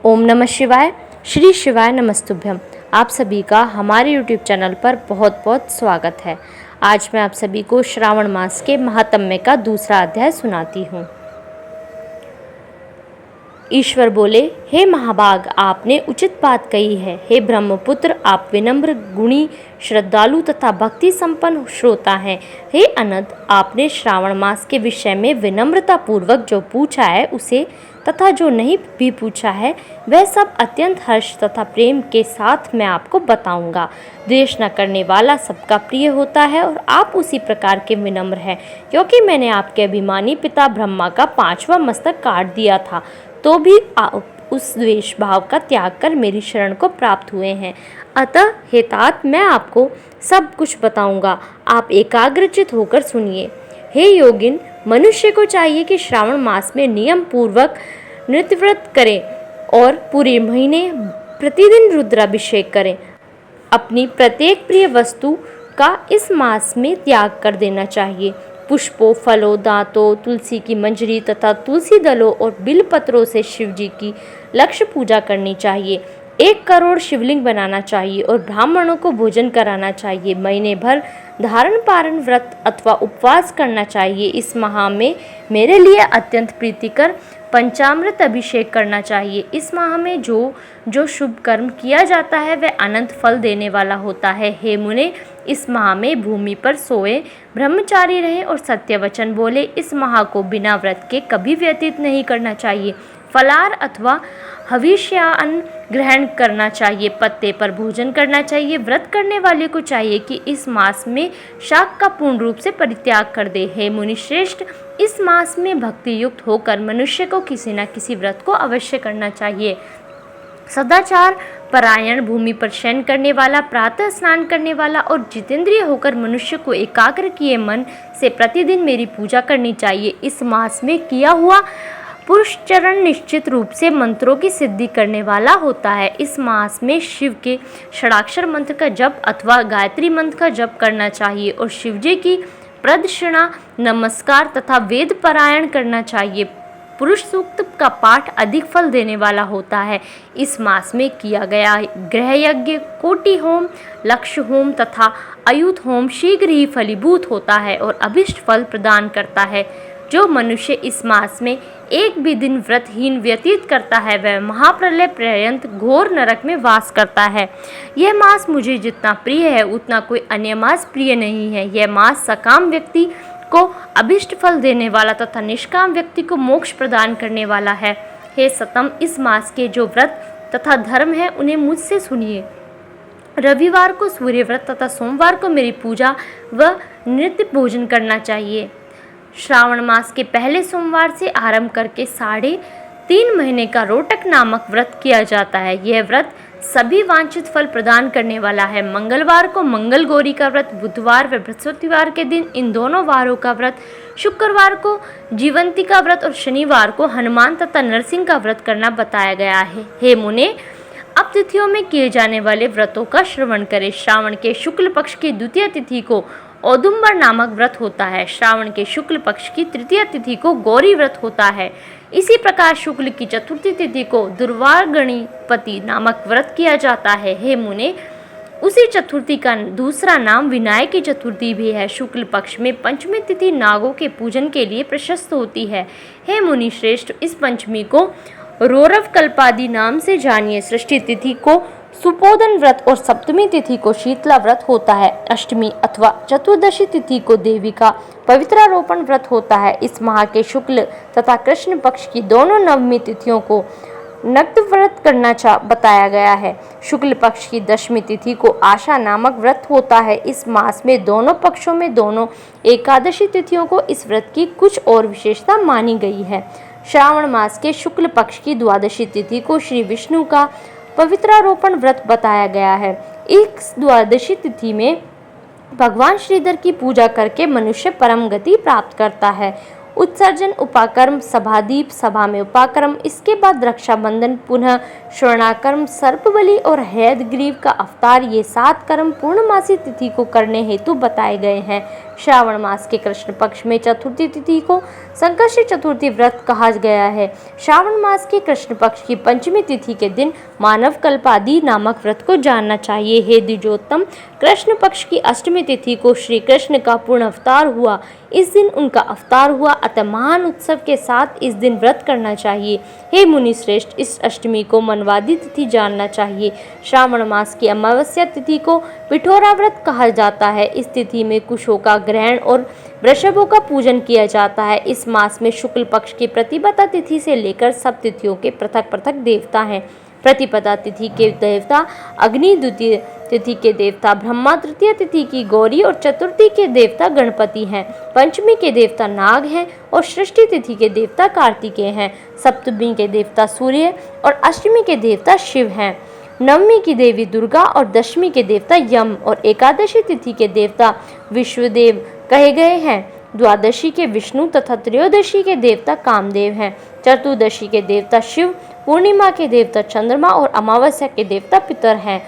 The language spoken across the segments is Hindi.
ओम नमः शिवाय। श्री शिवाय नमस्तुभ्यम। आप सभी का हमारे यूट्यूब चैनल पर बहुत बहुत स्वागत है। आज मैं आप सभी को श्रावण मास के महात्म्य का दूसरा अध्याय सुनाती हूँ। ईश्वर बोले, हे महाभाग, आपने उचित बात कही है। हे ब्रह्मपुत्र, आप विनम्र, गुणी, श्रद्धालु तथा भक्ति संपन्न श्रोता हैं। हे अनंत, आपने श्रावण मास के विषय में विनम्रता पूर्वक जो पूछा है उसे तथा जो नहीं भी पूछा है वह सब अत्यंत हर्ष तथा प्रेम के साथ मैं आपको बताऊंगा। द्वेष न करने वाला सबका प्रिय होता है और आप उसी प्रकार के विनम्र हैं, क्योंकि मैंने आपके अभिमानी पिता ब्रह्मा का 5वां मस्तक काट दिया था, तो भी आप उस द्वेष भाव का त्याग कर मेरी शरण को प्राप्त हुए हैं। अतः हे तात, मैं आपको सब कुछ बताऊंगा, आप एकाग्रचित होकर सुनिए। हे योगिन, मनुष्य को चाहिए कि श्रावण मास में नियम पूर्वक नृत्यव्रत करें और पूरे महीने प्रतिदिन रुद्राभिषेक करें। अपनी प्रत्येक प्रिय वस्तु का इस मास में त्याग कर देना चाहिए। पुष्पों, फलों, दांतों, तुलसी की मंजरी तथा तुलसी दलों और बिलपत्रों से शिव जी की लक्ष्य पूजा करनी चाहिए। 1 करोड़ शिवलिंग बनाना चाहिए और ब्राह्मणों को भोजन कराना चाहिए। महीने भर धारण पारण व्रत अथवा उपवास करना चाहिए। इस माह में मेरे लिए अत्यंत प्रीतिकर पंचामृत अभिषेक करना चाहिए। इस माह में जो शुभ कर्म किया जाता है वह अनंत फल देने वाला होता है। हे मुने, इस माह में भूमि पर सोए, ब्रह्मचारी रहे और सत्य वचन बोले। इस माह को बिना व्रत के कभी व्यतीत नहीं करना चाहिए। फलाहार अथवा हविष्यान्न ग्रहण करना चाहिए। पत्ते पर भोजन करना चाहिए। व्रत करने वाले को चाहिए कि इस मास में शाक का पूर्ण रूप से परित्याग कर दे। हे मुनिश्रेष्ठ, इस मास में भक्ति युक्त होकर मनुष्य को किसी न किसी व्रत को अवश्य करना चाहिए। सदाचार परायण, भूमि पर शयन करने वाला, प्रातः स्नान करने वाला और जितेंद्रिय होकर मनुष्य को एकाग्र किए मन से प्रतिदिन मेरी पूजा करनी चाहिए। इस मास में किया हुआ पुरुष चरण निश्चित रूप से मंत्रों की सिद्धि करने वाला होता है। इस मास में शिव के षडाक्षर मंत्र का जप अथवा गायत्री मंत्र का जप करना चाहिए और शिव जी की प्रदक्षिणा, नमस्कार तथा वेद पारायण करना चाहिए। पुरुष सूक्त का पाठ अधिक फल देने वाला होता है। इस मास में किया गया ग्रह यज्ञ, कोटि होम, लक्ष्य होम तथा अयुत होम शीघ्र ही फलीभूत होता है और अभिष्ट फल प्रदान करता है। जो मनुष्य इस मास में एक भी दिन व्रतहीन व्यतीत करता है वह महाप्रलय पर्यंत घोर नरक में वास करता है। यह मास मुझे जितना प्रिय है उतना कोई अन्य मास प्रिय नहीं है। यह मास सकाम व्यक्ति को अभिष्ट फल देने वाला तथा निष्काम व्यक्ति को मोक्ष प्रदान करने वाला है। हे सतम, इस मास के जो व्रत तथा धर्म है उन्हें मुझसे सुनिए। रविवार को सूर्य व्रत तथा सोमवार को मेरी पूजा व नित्य भोजन करना चाहिए। श्रावण मास के पहले सोमवार से आरंभ करके 3.5 महीने का रोटक नामक व्रत किया जाता है। यह व्रत सभी वांछित फल प्रदान करने वाला है। मंगलवार को मंगल गौरी का व्रत, बुधवार व बृहस्पतिवार के दिन इन दोनों वारों का व्रत, शुक्रवार को जीवंती का व्रत और शनिवार को हनुमान तथा नरसिंह का व्रत करना बताया गया है। हे मुने, अब तिथियों में किए जाने वाले व्रतों का श्रवण करें। श्रावण के शुक्ल पक्ष की द्वितीय तिथि को औदुंबर नामक व्रत होता है। श्रावण के शुक्ल पक्ष की तृतीय तिथि को गौरी व्रत होता है। इसी प्रकार शुक्ल की चतुर्थी तिथि को दुर्वार गणपति नामक व्रत किया जाता है। हे मुने, उसी चतुर्थी का दूसरा नाम विनायक की चतुर्थी भी है। शुक्ल पक्ष में पंचमी तिथि नागों के पूजन के लिए प्रशस्त होती है। हे मुनि श्रेष्ठ, इस पंचमी को रौरव कल्पादि नाम से जानिए। षष्ठी तिथि को सुपोदन व्रत और सप्तमी तिथि को शीतला व्रत होता है। अष्टमी अथवा चतुर्दशी तिथि को देवी का पवित्रारोपण व्रत होता है। इस माह के शुक्ल तथा कृष्ण पक्ष की दोनों नवमी तिथियों को नक्त व्रत करना बताया गया है। शुक्ल पक्ष की दशमी तिथि को आशा नामक व्रत होता है। इस मास में दोनों पक्षों में दोनों एकादशी तिथियों को इस व्रत की कुछ और विशेषता मानी गई है। श्रावण मास के शुक्ल पक्ष की द्वादशी तिथि को श्री विष्णु का पवित्रारोपण व्रत बताया गया है। इस द्वादशी तिथि में भगवान श्रीधर की पूजा करके मनुष्य परम गति प्राप्त करता है उत्सर्जन, उपाकर्म, सभादीप, सभा में उपाकर्म, इसके बाद रक्षाबंधन, पुनः स्वर्णाकर्म, सर्पबलि और हयग्रीव का अवतार, ये 7 कर्म पूर्णमासी तिथि को करने हेतु बताए गए हैं। श्रावण मास के कृष्ण पक्ष में चतुर्थी तिथि को संकष्टी चतुर्थी व्रत कहा गया है। श्रावण मास के कृष्ण पक्ष की पंचमी तिथि के दिन मानव कल्पादि नामक व्रत को जानना चाहिए। हे द्विजोत्तम, कृष्ण पक्ष की अष्टमी तिथि को श्री कृष्ण का पूर्ण अवतार हुआ, इस दिन उनका अवतार हुआ, अतः महान उत्सव के साथ इस दिन व्रत करना चाहिए। हे मुनि श्रेष्ठ, इस अष्टमी को मनवादी तिथि जानना चाहिए। श्रावण मास की अमावस्या तिथि को पिठोरा व्रत कहा जाता है। इस तिथि में कुशों का ग्रहण और वृषभों का पूजन किया जाता है। इस मास में शुक्ल पक्ष की प्रतिपदा तिथि से लेकर सब तिथियों के पृथक पृथक देवता हैं। प्रतिपदा तिथि के देवता अग्नि, द्वितीय तिथि के देवता ब्रह्मा, तृतीय तिथि की गौरी और चतुर्थी के देवता गणपति हैं। पंचमी के देवता नाग हैं और षष्ठी तिथि के देवता कार्तिकेय हैं। सप्तमी के देवता सूर्य और अष्टमी के देवता शिव हैं। नवमी की देवी दुर्गा और दशमी के देवता यम और एकादशी तिथि के देवता विश्वदेव कहे गए हैं। द्वादशी के विष्णु तथा त्रयोदशी के देवता कामदेव हैं। चतुर्दशी के देवता शिव, पूर्णिमा के देवता चंद्रमा और अमावस्या के देवता पितर हैं।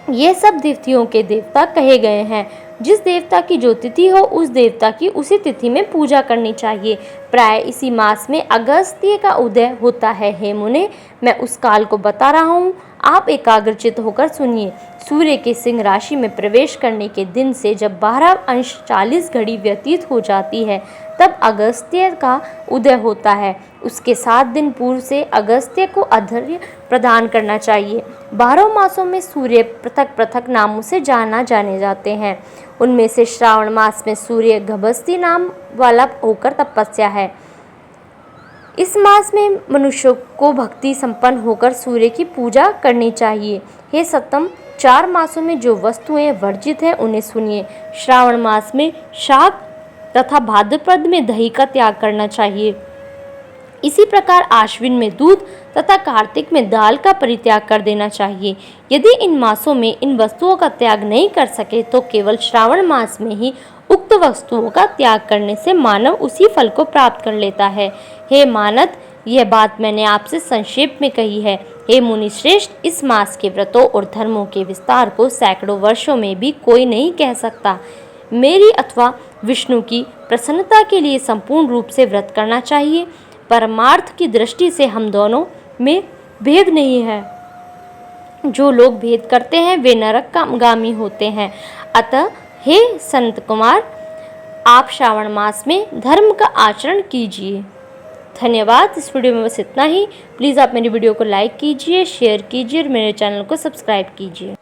ये सब तिथियों के देवता कहे गए हैं। जिस देवता की जो तिथि हो उस देवता की उसी तिथि में पूजा करनी चाहिए। प्राय इसी मास में अगस्त्य का उदय होता है। हे मुने, मैं उस काल को बता रहा हूँ, आप एकाग्रचित होकर सुनिए। सूर्य के सिंह राशि में प्रवेश करने के दिन से जब 12:40 घड़ी व्यतीत हो जाती है तब अगस्त्य का उदय होता है। उसके 7 दिन पूर्व से अगस्त्य को अर्घ्य प्रदान करना चाहिए। 12 मासों में सूर्य पृथक पृथक नामों से जाने जाते हैं। उनमें से श्रावण मास में सूर्य गभस्ती नाम वाला होकर तपस्या है। इस मास में मनुष्यों को भक्ति संपन्न होकर सूर्य की पूजा करनी चाहिए। हे सत्तम, 4 मासों में जो वस्तुएं वर्जित हैं उन्हें सुनिए। श्रावण मास में शाक तथा भाद्रपद में दही का त्याग करना चाहिए। इसी प्रकार आश्विन में दूध तथा कार्तिक में दाल का परित्याग कर देना चाहिए। यदि इन मासों में इन वस्तुओं का त्याग नहीं कर सके तो केवल श्रावण मास में ही उक्त वस्तुओं का त्याग करने से मानव उसी फल को प्राप्त कर लेता है। हे मानद, यह बात मैंने आपसे संक्षेप में कही है। हे मुनि श्रेष्ठ, इस मास के व्रतों और धर्मों के विस्तार को सैकड़ों वर्षों में भी कोई नहीं कह सकता। मेरी अथवा विष्णु की प्रसन्नता के लिए संपूर्ण रूप से व्रत करना चाहिए। परमार्थ की दृष्टि से हम दोनों में भेद नहीं है। जो लोग भेद करते हैं वे नरकगामी होते हैं। अतः हे संत कुमार, आप श्रावण मास में धर्म का आचरण कीजिए। धन्यवाद। इस वीडियो में बस इतना ही। प्लीज़ आप मेरी वीडियो को लाइक कीजिए, शेयर कीजिए और मेरे चैनल को सब्सक्राइब कीजिए।